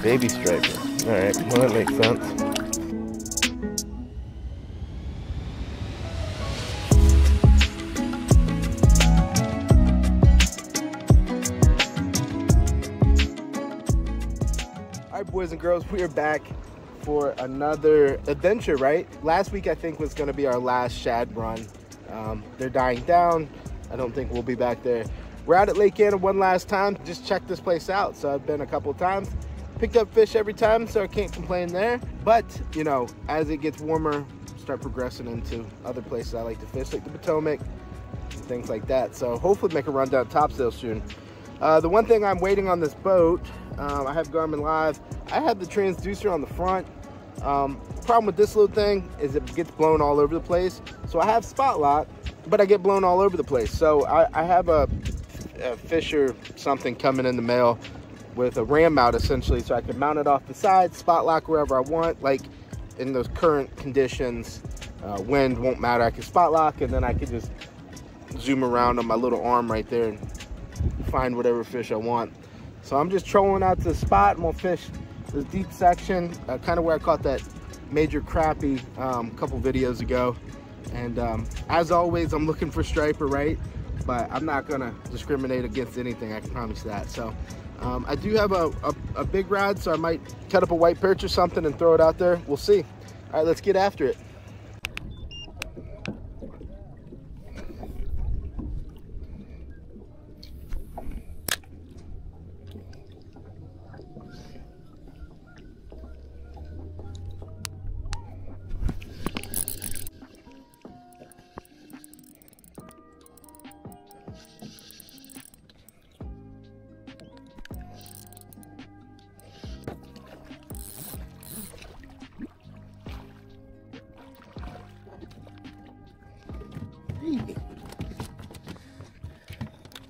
Baby striper. Alright, well that makes sense. Alright, boys and girls, we are back for another adventure, right? Last week I think was going to be our last shad run. They're dying down. I don't think we'll be back there. We're out at Lake Anna one last time, just check this place out. So I've been a couple of times, picked up fish every time, so I can't complain there. But, you know, as it gets warmer, start progressing into other places I like to fish, like the Potomac, and things like that. So hopefully make a run down Topsail soon. The one thing I'm waiting on this boat, I have Garmin Live. I have the transducer on the front. Problem with this little thing is it gets blown all over the place. So I have spot lock, but I get blown all over the place. So I have a Fisher something coming in the mail with a ram mount essentially, so I can mount it off the side, spot lock wherever I want. Like in those current conditions, wind won't matter. I can spot lock and then I can just zoom around on my little arm right there and find whatever fish I want. So I'm just trolling out to the spot and we'll fish this deep section, kind of where I caught that major crappie a couple videos ago. And as always, I'm looking for striper, right? But I'm not gonna discriminate against anything, I can promise that. So I do have a big rod, so I might cut up a white perch or something and throw it out there. We'll see. All right, let's get after it.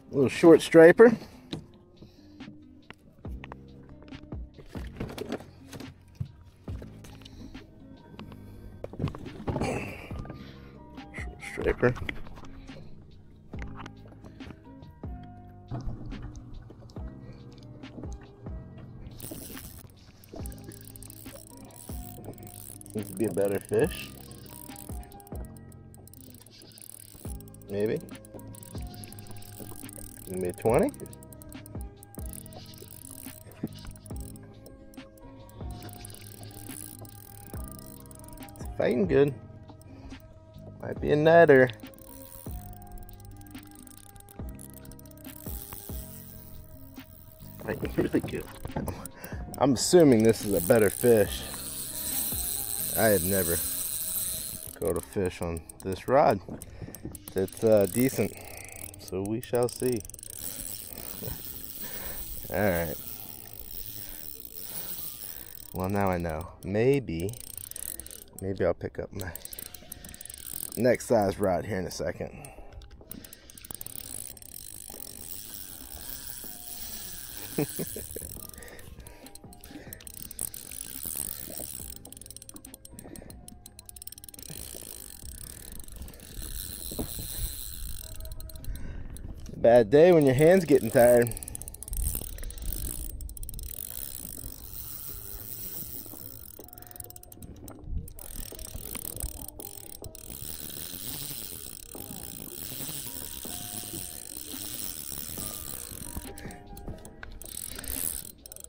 Little short striper. Short striper. Seems to be a better fish. Maybe. Maybe 20. It's fighting good. Might be a nutter. Fighting really good. I'm assuming this is a better fish. I have never caught a fish on this rod that's decent. So we shall see. Alright. Well, now I know. Maybe I'll pick up my next size rod here in a second. Bad day when your hand's getting tired.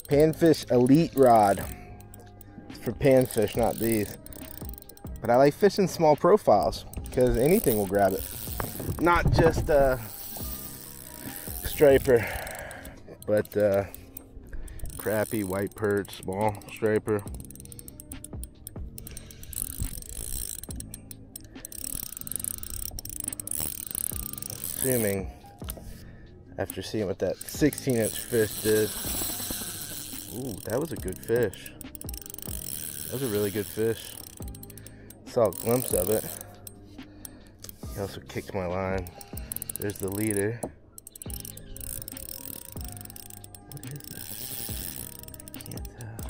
Panfish Elite rod. It's for panfish, not these. But I like fishing small profiles because anything will grab it. Not just striper, but crappie, white perch, small striper. Assuming after seeing what that 16-inch fish did. Ooh, that was a good fish. That was a really good fish. Saw a glimpse of it. He also kicked my line. There's the leader. What is that? Can't tell.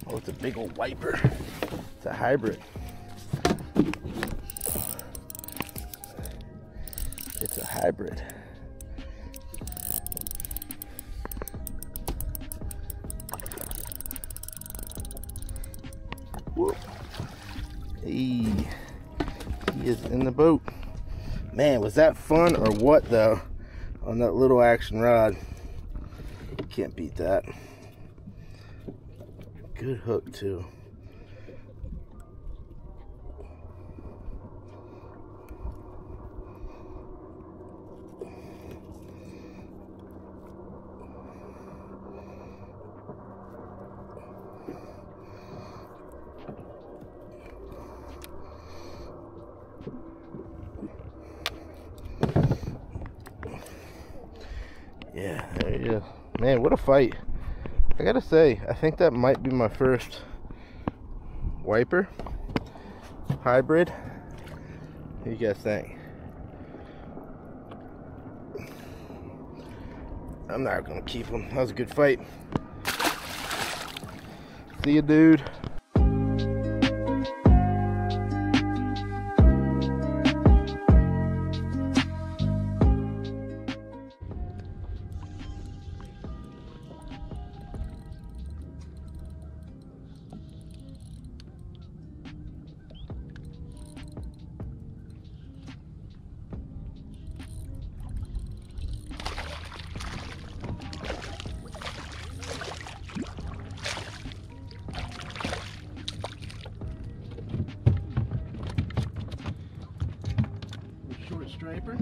Oh, it's a big old wiper. It's a hybrid. It's a hybrid. He is in the boat. Man, was that fun or what though? On that little action rod. Can't beat that. Good hook too. Yeah, there you go. Man, what a fight. I gotta say, I think that might be my first wiper hybrid. What do you guys think? I'm not gonna keep him. That was a good fight. See you, dude. Short striper.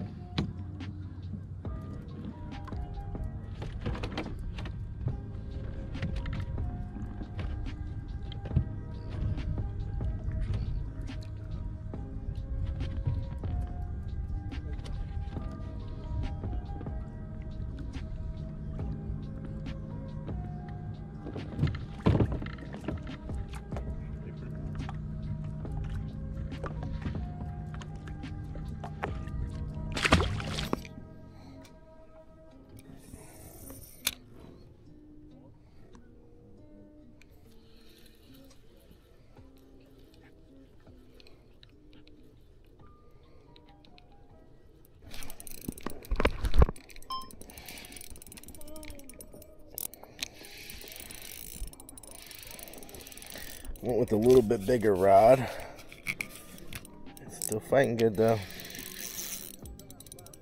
Went with a little bit bigger rod. It's still fighting good though.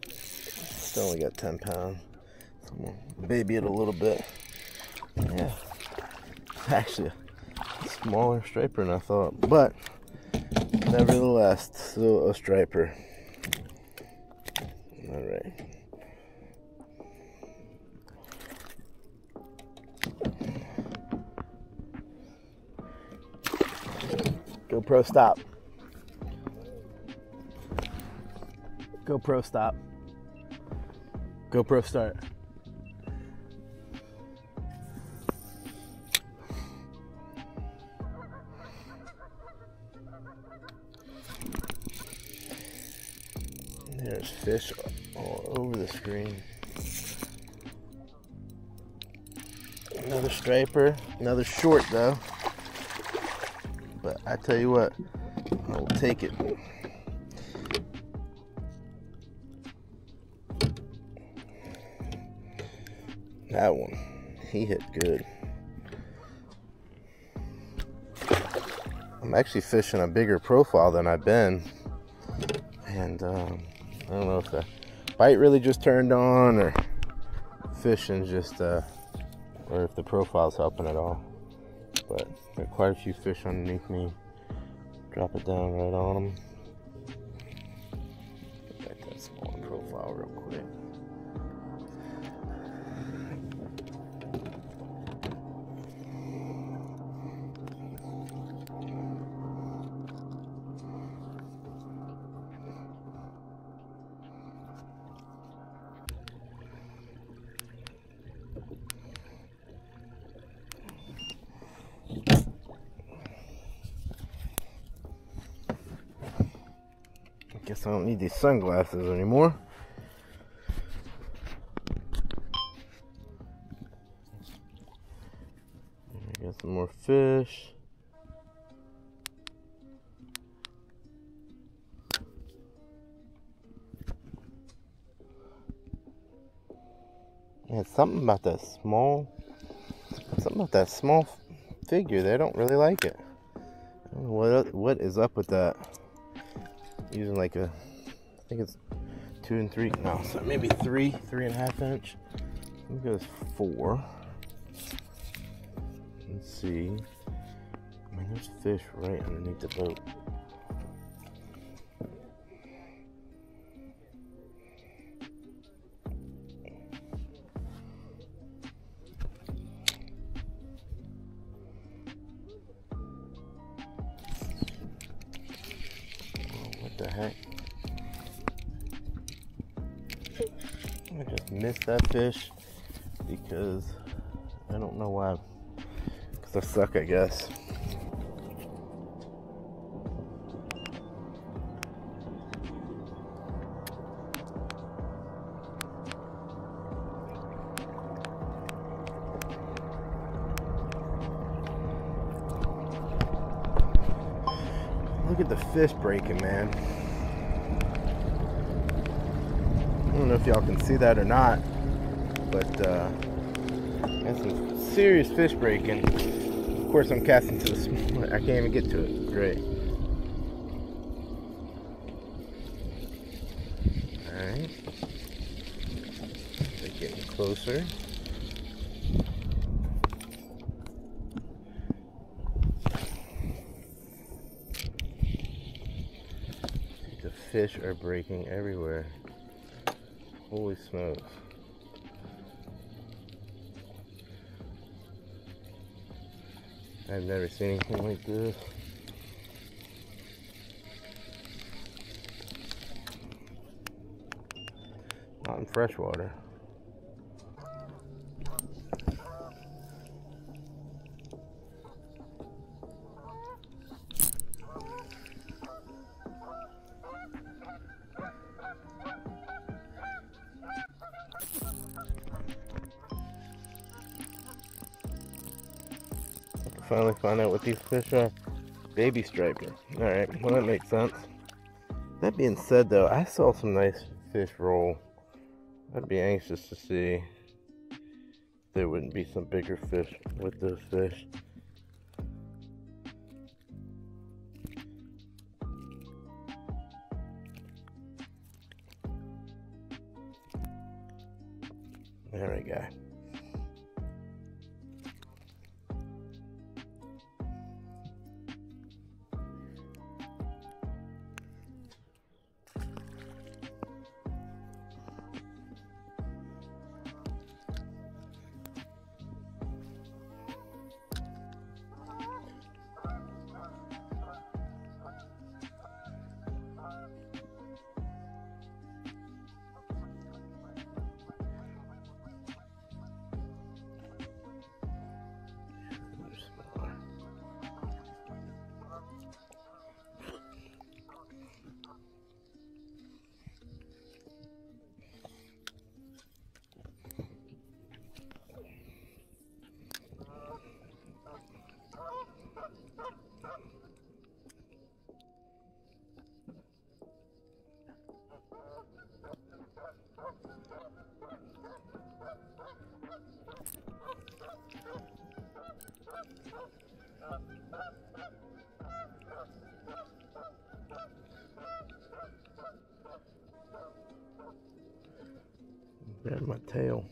Still only got 10 pounds. So I'm gonna baby it a little bit. Yeah, it's actually a smaller striper than I thought, but nevertheless, still a striper. All right. GoPro stop. GoPro stop. GoPro start. There's fish all over the screen. Another striper, another short though. But I tell you what, I will take it. That one, he hit good. I'm actually fishing a bigger profile than I've been. And I don't know if the bite really just turned on or fishing just, or if the profile's helping at all. But got quite a few fish underneath me. Drop it down right on them. Get back that small profile real quick. Guess I don't need these sunglasses anymore. I got some more fish. Yeah, something about that small figure. They don't really like it. I don't know what is up with that. using like a, I think it's 2 and 3, no, so maybe 3.5 inch. I think it was 4. Let's see. I mean, there's fish right underneath the boat. What the heck? I just missed that fish because I don't know why. Because I suck, I guess. Look at the fish breaking, man. I don't know if y'all can see that or not, but that's some serious fish breaking. Of course, I'm casting to the small. I can't even get to it. Great. Alright. They're getting closer. The fish are breaking everywhere. Holy smokes. I've never seen anything like this. Not in freshwater. Finally find out what these fish are. Baby striper. Alright, well that makes sense. That being said though, I saw some nice fish roll. I'd be anxious to see if there wouldn't be some bigger fish with those fish. There we go. There's my tail.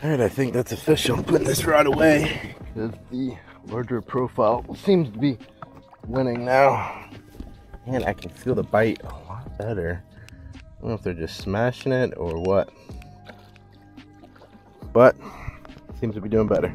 Alright, I think that's official. I'm putting this rod away because the larger profile seems to be winning now. Man, I can feel the bite a lot better. I don't know if they're just smashing it or what, but seems to be doing better.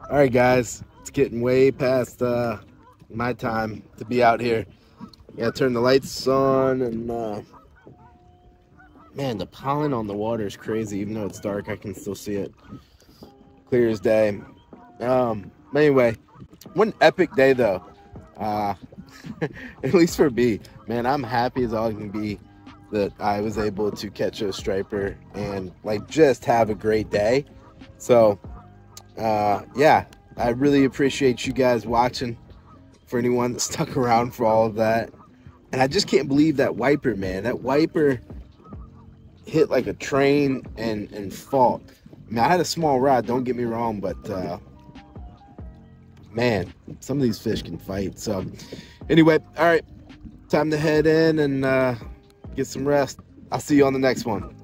All right, guys, it's getting way past my time to be out here. Yeah, turn the lights on, and man, the pollen on the water is crazy. Even though it's dark, I can still see it clear as day. Anyway, what an epic day though. At least for me, man, I'm happy as all can be that I was able to catch a striper and like just have a great day. So yeah, I really appreciate you guys watching. For anyone that stuck around for all of that. And I just can't believe that wiper, man. That wiper hit like a train and fought. I mean, I had a small rod, don't get me wrong, but man, some of these fish can fight. So anyway, all right, time to head in and get some rest. I'll see you on the next one.